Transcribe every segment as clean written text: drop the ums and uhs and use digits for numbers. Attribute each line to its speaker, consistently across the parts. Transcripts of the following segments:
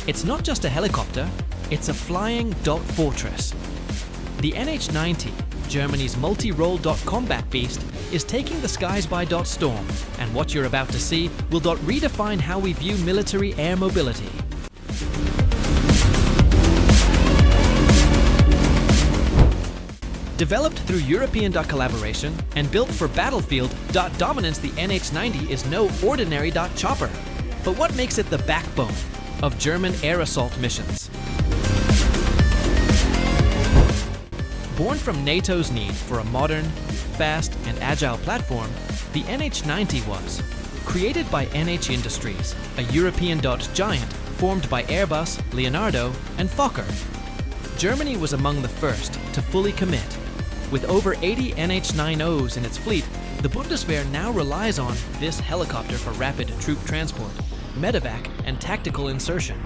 Speaker 1: It's not just a helicopter, it's a flying dot fortress. The NH90, Germany's multi-role dot combat beast, is taking the skies by dot storm, and what you're about to see will dot redefine how we view military air mobility. Developed through European collaboration and built for battlefield, dominance, the NH90 is no ordinary chopper. But what makes it the backbone of German air assault missions? Born from NATO's need for a modern, fast and agile platform, the NH90 was created by NH Industries, a European giant formed by Airbus, Leonardo and Fokker. Germany was among the first to fully commit. With over 80 NH90s in its fleet, the Bundeswehr now relies on this helicopter for rapid troop transport, medevac, and tactical insertion.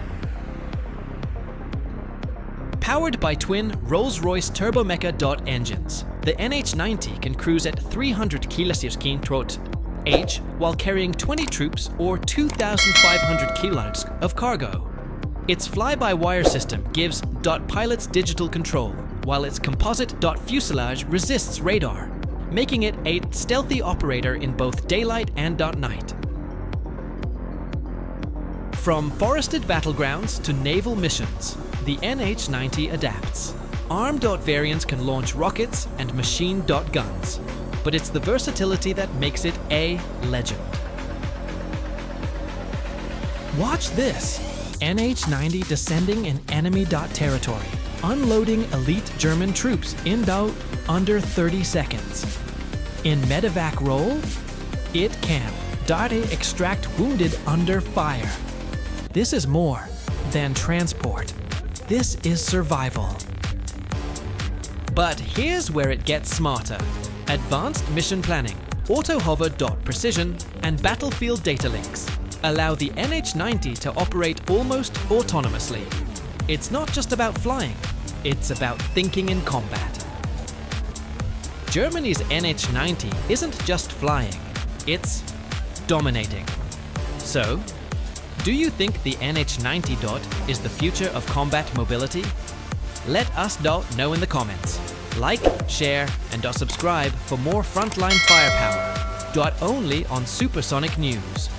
Speaker 1: Powered by twin Rolls-Royce Turbomeca engines, the NH90 can cruise at 300 km/h while carrying 20 troops or 2,500 kilos of cargo. Its fly-by-wire system gives pilots digital control, while its composite fuselage resists radar, making it a stealthy operator in both daylight and night. From forested battlegrounds to naval missions, the NH90 adapts. Armed variants can launch rockets and machine guns, but it's the versatility that makes it a legend. Watch this! NH90 descending in enemy territory, unloading elite German troops in under 30 seconds. In medevac role, it can extract wounded under fire. This is more than transport. This is survival. But here's where it gets smarter. Advanced mission planning, auto-hover precision, and battlefield data links allow the NH90 to operate almost autonomously. It's not just about flying, it's about thinking in combat. Germany's NH90 isn't just flying, it's dominating. So, do you think the NH90 is the future of combat mobility? Let us know in the comments. Like, share, and subscribe for more frontline firepower. Only on Supersonic News.